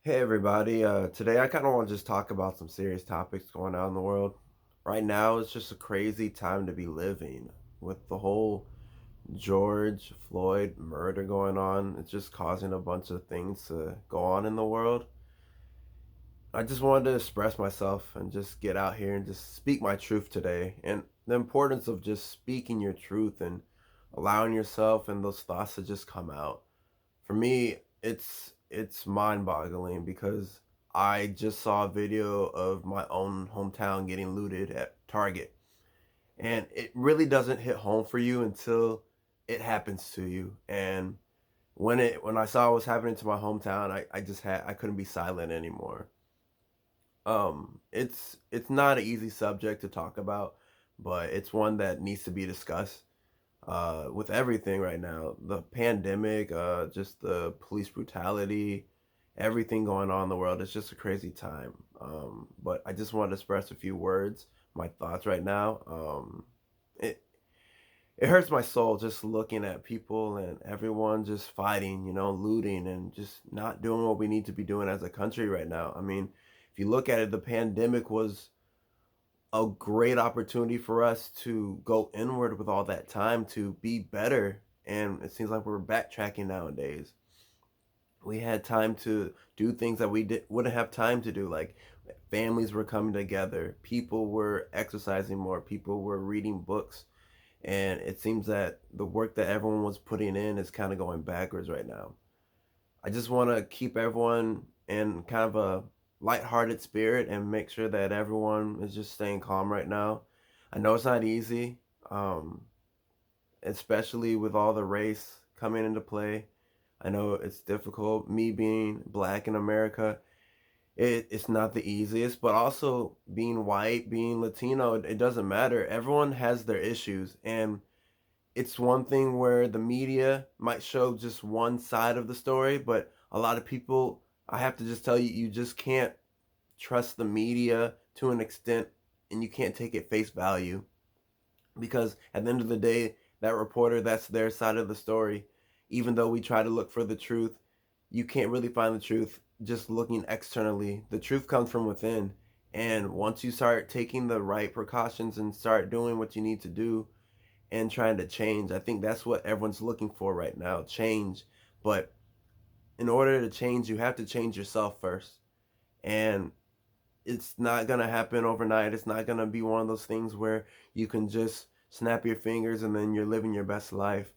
Hey everybody, today I kind of want to just talk about some serious topics going on in the world. Right now, it's just a crazy time to be living with the whole George Floyd murder going on. It's just causing a bunch of things to go on in the world. I just wanted to express myself and just get out here and just speak my truth today, and the importance of just speaking your truth and allowing yourself and those thoughts to just come out. For me, it's mind-boggling because I just saw a video of my own hometown getting looted at Target. And it really doesn't hit home for you until it happens to you. And when I saw what was happening to my hometown, I couldn't be silent anymore. It's not an easy subject to talk about, but it's one that needs to be discussed with everything right now, the pandemic, just the police brutality, everything going on in the world. It's just a crazy time. But I just wanted to express a few words, my thoughts right now. It it hurts my soul just looking at people and everyone just fighting, looting and just not doing what we need to be doing as a country right now. I mean, if you look at it, the pandemic was a great opportunity for us to go inward with all that time to be better. And it seems like we're backtracking nowadays. We had time to do things that wouldn't have time to do. Like families were coming together, people were exercising more, people were reading books. And it seems that the work that everyone was putting in is kind of going backwards right now. I just want to keep everyone in kind of a lighthearted spirit and make sure that everyone is just staying calm right now. I know it's not easy, um, especially with all the race coming into play. I know it's difficult. Me being black in America, it's not the easiest, but also being white, being Latino, it doesn't matter. Everyone has their issues, and it's one thing where the media might show just one side of the story, but a lot of people, I have to just tell you, you just can't trust the media to an extent, and you can't take it face value because at the end of the day, that reporter, that's their side of the story. Even though we try to look for the truth, you can't really find the truth just looking externally. The truth comes from within. And once you start taking the right precautions and start doing what you need to do, and trying to change. I think that's what everyone's looking for right now, change. But in order to change, you have to change yourself first. And it's not going to happen overnight. It's not going to be one of those things where you can just snap your fingers and then you're living your best life.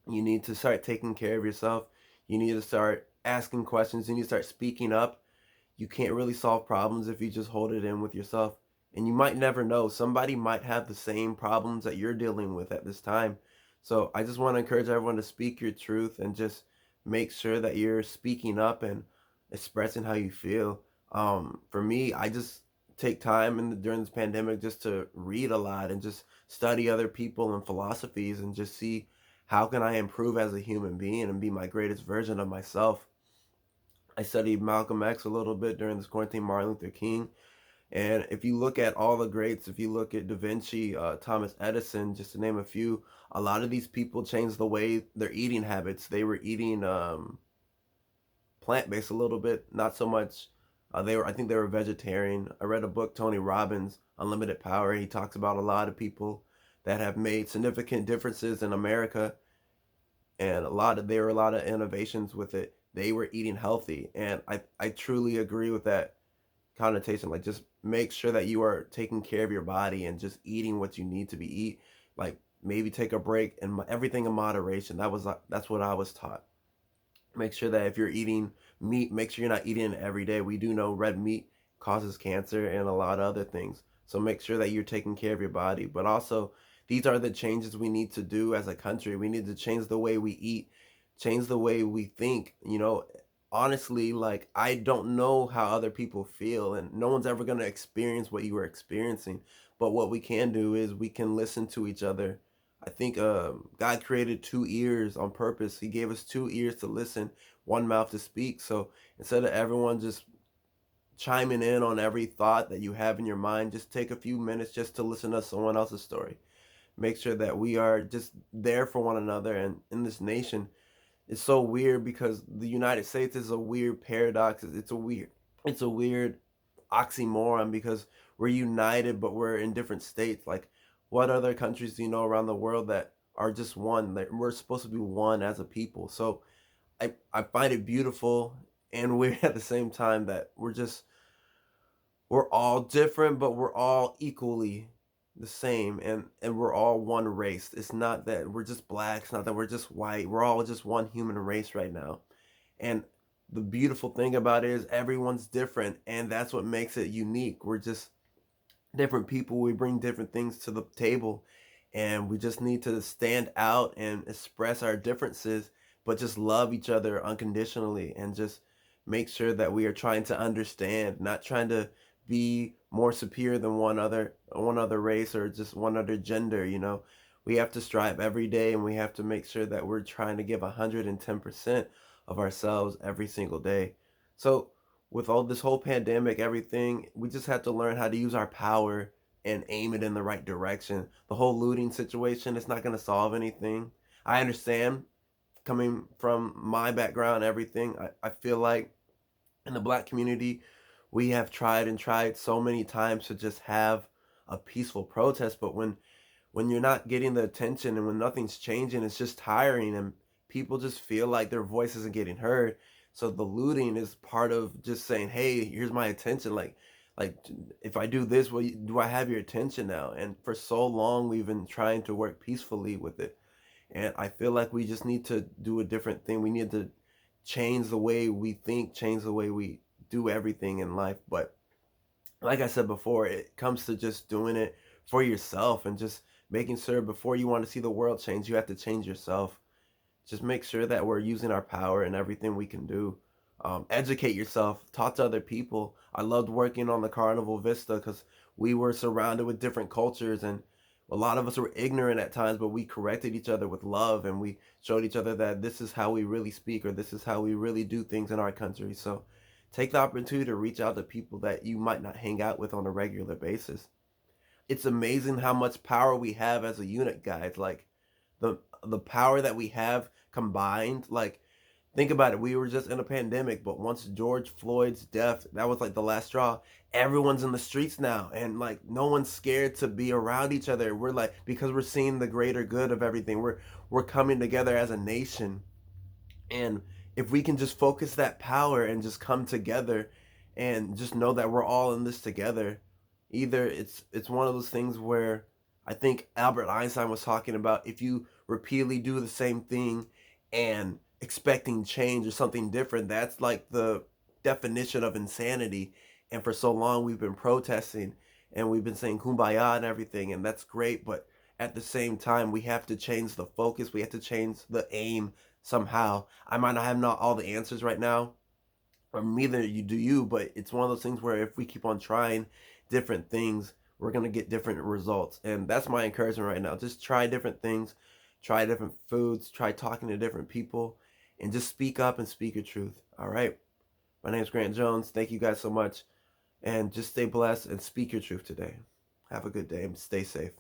You need to start taking care of yourself. You need to start asking questions. You need to start speaking up. You can't really solve problems if you just hold it in with yourself. And you might never know. Somebody might have the same problems that you're dealing with at this time. So I just want to encourage everyone to speak your truth and just make sure that you're speaking up and expressing how you feel. For me, I just take time during this pandemic just to read a lot and just study other people and philosophies and just see how can I improve as a human being and be my greatest version of myself. I studied Malcolm X a little bit during this quarantine, Martin Luther King. And if you look at all the greats, if you look at Da Vinci, Thomas Edison, just to name a few, a lot of these people changed the way their eating habits. They were eating plant-based a little bit, not so much. I think they were vegetarian. I read a book, Tony Robbins, Unlimited Power. He talks about a lot of people that have made significant differences in America, and there were a lot of innovations with it. They were eating healthy, and I truly agree with that connotation. Like, just make sure that you are taking care of your body and just eating what you need to be eat. Like, maybe take a break and everything in moderation. That's what I was taught. Make sure that if you're eating meat, make sure you're not eating it every day. We do know red meat causes cancer and a lot of other things. So make sure that you're taking care of your body. But also, these are the changes we need to do as a country. We need to change the way we eat, change the way we think. Honestly, like, I don't know how other people feel, and no one's ever going to experience what you were experiencing. But what we can do is we can listen to each other. I think God created two ears on purpose. He gave us two ears to listen, one mouth to speak. So instead of everyone just chiming in on every thought that you have in your mind, just take a few minutes just to listen to someone else's story. Make sure that we are just there for one another. And in this nation, it's so weird because the United States is a weird paradox. It's a weird oxymoron because we're united, but we're in different states. Like, what other countries do you know around the world that are just one? That we're supposed to be one as a people. So I find it beautiful and weird at the same time that we're all different, but we're all equally the same, and we're all one race. It's not that we're just black, it's not that we're just white. We're all just one human race right now. And the beautiful thing about it is everyone's different, and that's what makes it unique. We're just different people. We bring different things to the table, and we just need to stand out and express our differences, but just love each other unconditionally and just make sure that we are trying to understand, not trying to be more superior than one other race or just one other gender, you know. We have to strive every day and we have to make sure that we're trying to give 110% of ourselves every single day. So with all this whole pandemic, everything, we just have to learn how to use our power and aim it in the right direction. The whole looting situation, it's not going to solve anything. I understand coming from my background and everything. I feel like in the black community, we have tried and tried so many times to just have a peaceful protest, but when you're not getting the attention and when nothing's changing, it's just tiring and people just feel like their voice isn't getting heard. So the looting is part of just saying, "Hey, here's my attention." Like if I do this, well, do I have your attention now? And for so long, we've been trying to work peacefully with it. And I feel like we just need to do a different thing. We need to change the way we think, change the way we do everything in life. But like I said before, it comes to just doing it for yourself and just making sure before you want to see the world change, you have to change yourself. Just make sure that we're using our power and everything we can do. Educate yourself, talk to other people. I loved working on the Carnival Vista because we were surrounded with different cultures and a lot of us were ignorant at times, but we corrected each other with love and we showed each other that this is how we really speak or this is how we really do things in our country. So take the opportunity to reach out to people that you might not hang out with on a regular basis. It's amazing how much power we have as a unit, guys. Like the power that we have combined, like think about it. We were just in a pandemic, but once George Floyd's death, that was like the last straw. Everyone's in the streets now, and like no one's scared to be around each other. We're like because we're seeing the greater good of everything. We're coming together as a nation, and if we can just focus that power and just come together and just know that we're all in this together, either it's one of those things where I think Albert Einstein was talking about if you repeatedly do the same thing and expecting change or something different, that's like the definition of insanity. And for so long we've been protesting and we've been saying kumbaya and everything, and that's great, but at the same time we have to change the focus, we have to change the aim somehow. I might not have not all the answers right now, or neither you do you, but it's one of those things where if we keep on trying different things, we're gonna get different results. And that's my encouragement right now. Just try different things, try different foods, try talking to different people, and just speak up and speak your truth. All right. My name is Grant Jones. Thank you guys so much. And just stay blessed and speak your truth today. Have a good day and stay safe.